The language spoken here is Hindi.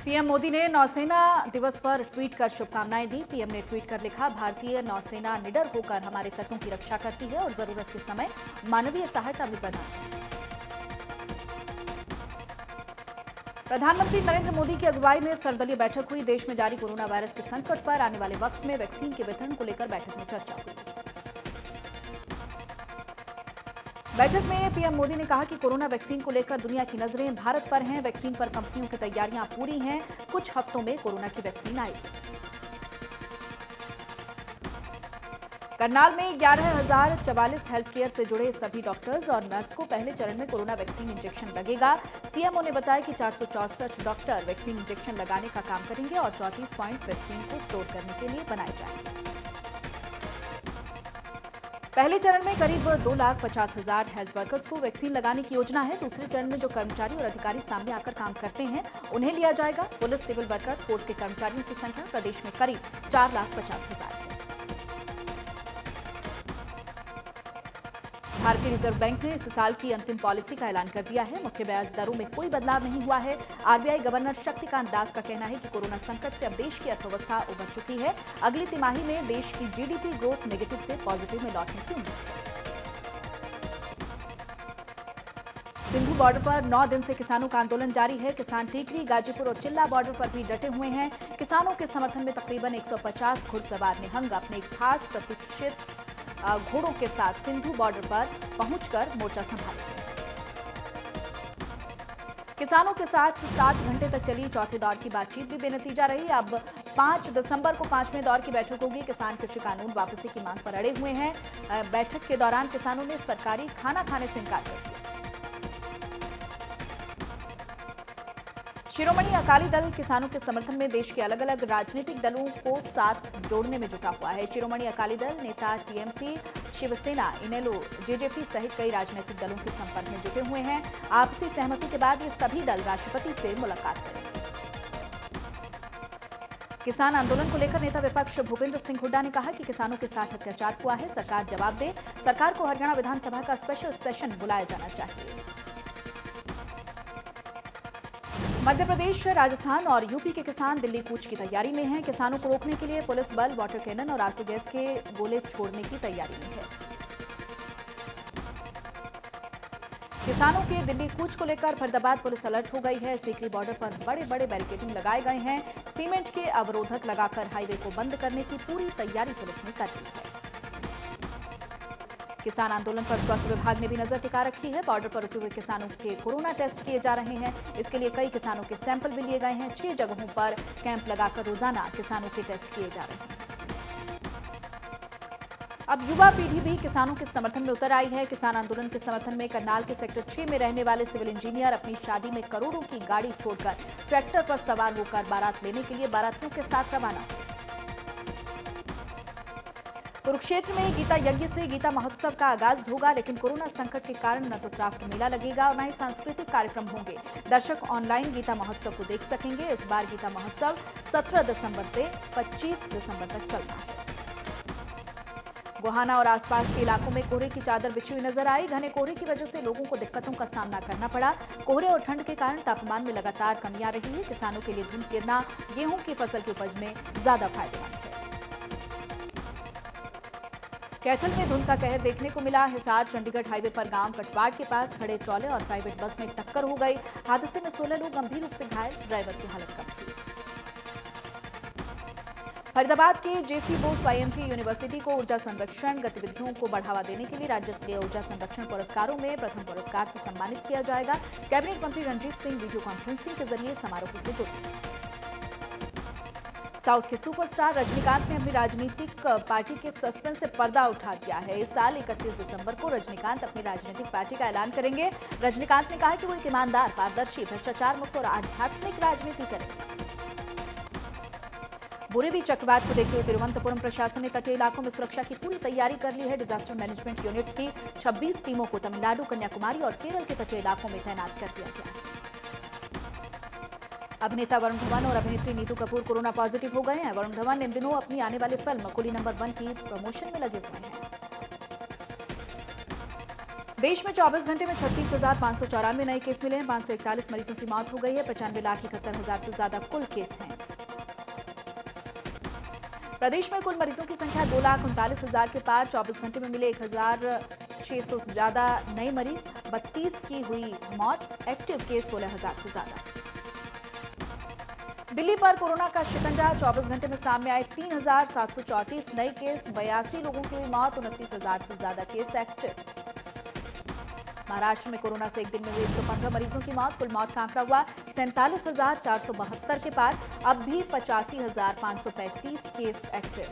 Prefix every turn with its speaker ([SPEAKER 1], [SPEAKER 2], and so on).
[SPEAKER 1] पीएम मोदी ने नौसेना दिवस पर ट्वीट कर शुभकामनाएं दी। पीएम ने ट्वीट कर लिखा, भारतीय नौसेना निडर होकर हमारे तटों की रक्षा करती है और जरूरत के समय मानवीय सहायता भी प्रदान करती है। प्रधानमंत्री नरेंद्र मोदी की अगुवाई में सर्वदलीय बैठक हुई। देश में जारी कोरोना वायरस के संकट पर आने वाले वक्त में वैक्सीन के वितरण को लेकर बैठक में चर्चा हुई। बैठक में पीएम मोदी ने कहा कि कोरोना वैक्सीन को लेकर दुनिया की नजरें भारत पर हैं। वैक्सीन पर कंपनियों की तैयारियां पूरी हैं। कुछ हफ्तों में कोरोना की वैक्सीन आएगी। करनाल में 11,044 हेल्थ केयर से जुड़े सभी डॉक्टर्स और नर्स को पहले चरण में कोरोना वैक्सीन इंजेक्शन लगेगा। सीएमओ ने बताया कि 464 डॉक्टर वैक्सीन इंजेक्शन लगाने का काम करेंगे और 34 पॉइंट वैक्सीन को स्टोर करने के लिए बनाए जाएंगे। पहले चरण में करीब 2,50,000 हेल्थ वर्कर्स को वैक्सीन लगाने की योजना है। दूसरे चरण में जो कर्मचारी और अधिकारी सामने आकर काम करते हैं उन्हें लिया जाएगा। पुलिस, सिविल वर्कर फोर्स के कर्मचारियों की संख्या प्रदेश में करीब 4,50,000 है। भारतीय रिजर्व बैंक ने इस साल की अंतिम पॉलिसी का ऐलान कर दिया है। मुख्य ब्याज दरों में कोई बदलाव नहीं हुआ है। आरबीआई गवर्नर शक्तिकांत दास का कहना है कि कोरोना संकट से अब देश की अर्थव्यवस्था उबर चुकी है। अगली तिमाही में देश की जीडीपी ग्रोथ नेगेटिव से पॉजिटिव में लौटने की उम्मीद है। सिंधु बॉर्डर पर 9 दिन से किसानों का आंदोलन जारी है। किसान टीकरी, गाजीपुर और चिल्ला बॉर्डर पर भी डटे हुए हैं। किसानों के समर्थन में तकरीबन 150 घुड़सवार निहंग अपने खास प्रशिक्षित घोड़ों के साथ सिंधु बॉर्डर पर पहुंचकर मोर्चा संभाला। किसानों के साथ 7 घंटे तक चली चौथे दौर की बातचीत भी बेनतीजा रही। अब 5 दिसंबर को 5वें दौर की बैठक होगी। किसान कृषि कानून वापसी की मांग पर अड़े हुए हैं। बैठक के दौरान किसानों ने सरकारी खाना खाने से इनकार कर दिया। शिरोमणि अकाली दल किसानों के समर्थन में देश के अलग अलग राजनीतिक दलों को साथ जोड़ने में जुटा हुआ है। शिरोमणि अकाली दल नेता टीएमसी, शिवसेना, इनेलो, जेजेपी सहित कई राजनीतिक दलों से संपर्क में जुटे हुए हैं। आपसी सहमति के बाद ये सभी दल राष्ट्रपति से मुलाकात करेंगे। किसान आंदोलन को लेकर नेता विपक्ष भूपेंद्र सिंह हुड्डा ने कहा कि किसानों के साथ अत्याचार हुआ है, सरकार जवाब दे। सरकार को हरियाणा विधानसभा का स्पेशल सेशन बुलाया जाना चाहिए। मध्य प्रदेश, राजस्थान और यूपी के किसान दिल्ली कूच की तैयारी में हैं। किसानों को रोकने के लिए पुलिस बल वाटर कैनन और आंसू गैस के गोले छोड़ने की तैयारी में है। किसानों के दिल्ली कूच को लेकर फरीदाबाद पुलिस अलर्ट हो गई है। सीकरी बॉर्डर पर बड़े बड़े बैरिकेडिंग लगाए गए हैं। सीमेंट के अवरोधक लगाकर हाईवे को बंद करने की पूरी तैयारी पुलिस ने कर ली है। किसान आंदोलन पर स्वास्थ्य विभाग ने भी नजर टिका रखी है। बॉर्डर पर रुके हुए किसानों के कोरोना टेस्ट किए जा रहे हैं। इसके लिए कई किसानों के सैंपल भी लिए गए हैं। 6 जगहों पर कैंप लगाकर रोजाना किसानों के टेस्ट किए जा रहे हैं। अब युवा पीढ़ी भी किसानों के समर्थन में उतर आई है। किसान आंदोलन के समर्थन में करनाल के सेक्टर 6 में रहने वाले सिविल इंजीनियर अपनी शादी में करोड़ों की गाड़ी छोड़कर ट्रैक्टर पर सवार होकर बारात लेने के लिए बारातियों के साथ रवाना। कुरुक्षेत्र में गीता यज्ञ से गीता महोत्सव का आगाज होगा, लेकिन कोरोना संकट के कारण न तो क्राफ्ट मेला लगेगा और न ही सांस्कृतिक कार्यक्रम होंगे। दर्शक ऑनलाइन गीता महोत्सव को देख सकेंगे। इस बार गीता महोत्सव 17 दिसंबर से 25 दिसंबर तक चलना है। गोहाना और आसपास के इलाकों में कोहरे की चादर बिछी हुई नजर आई। घने कोहरे की वजह से लोगों को दिक्कतों का सामना करना पड़ा। कोहरे और ठंड के कारण तापमान में लगातार कमी आ रही है। किसानों के लिए धुंध गिरना गेहूं की फसल की उपज में ज्यादा फायदेमंद है। कैथल में धुंध का कहर देखने को मिला। हिसार चंडीगढ़ हाईवे पर गांव कटवाड़ के पास खड़े ट्रॉले और प्राइवेट बस में टक्कर हो गई। हादसे में 16 लोग गंभीर रूप से घायल, ड्राइवर की हालत गंभीर। फरीदाबाद के जेसी बोस वाईएमसीए यूनिवर्सिटी को ऊर्जा संरक्षण गतिविधियों को बढ़ावा देने के लिए राज्य स्तरीय ऊर्जा संरक्षण पुरस्कारों में प्रथम पुरस्कार से सम्मानित किया जाएगा। कैबिनेट मंत्री रणजीत सिंह वीडियो कॉन्फ्रेंसिंग के जरिए समारोह से जुड़े। साउथ के सुपरस्टार रजनीकांत ने अपनी राजनीतिक पार्टी के सस्पेंस से पर्दा उठा दिया है। इस साल 31 दिसंबर को रजनीकांत अपनी राजनीतिक पार्टी का ऐलान करेंगे। रजनीकांत ने कहा कि वो एक ईमानदार, पारदर्शी, भ्रष्टाचार मुक्त और आध्यात्मिक राजनीति करेंगे। बुरेवी चक्रवात को देखते हुए तिरुवनंतपुरम प्रशासन ने तटीय इलाकों में सुरक्षा की पूरी तैयारी कर ली है। डिजास्टर मैनेजमेंट यूनिट्स की 26 टीमों को तमिलनाडु, कन्याकुमारी और केरल के तटीय इलाकों में तैनात कर दिया गया है। अभिनेता वरुण धवन और अभिनेत्री नीतू कपूर कोरोना पॉजिटिव हो गए हैं। वरुण धवन इन दिनों अपनी आने वाली फिल्म कुली नंबर 1 की प्रमोशन में लगे हुए हैं। देश में 24 घंटे में 36,594 नए केस मिले हैं। 541 मरीजों की मौत हो गई है। 95,71,000 से ज्यादा कुल केस हैं। प्रदेश में कुल मरीजों की संख्या 2,39,000 के पार। 24 घंटे में मिले 1,600 से ज्यादा नए मरीज। 32 की हुई मौत। एक्टिव केस 16,000 से ज्यादा। दिल्ली पर कोरोना का शिकंजा। 24 घंटे में सामने आए 3,734 नए केस। 82 लोगों की हुई मौत। 29,000 से ज्यादा केस एक्टिव। महाराष्ट्र में कोरोना से एक दिन में हुए 115 मरीजों की मौत। कुल मौत का आंकड़ा हुआ 47,472 के पार। अब भी 85,535 केस एक्टिव।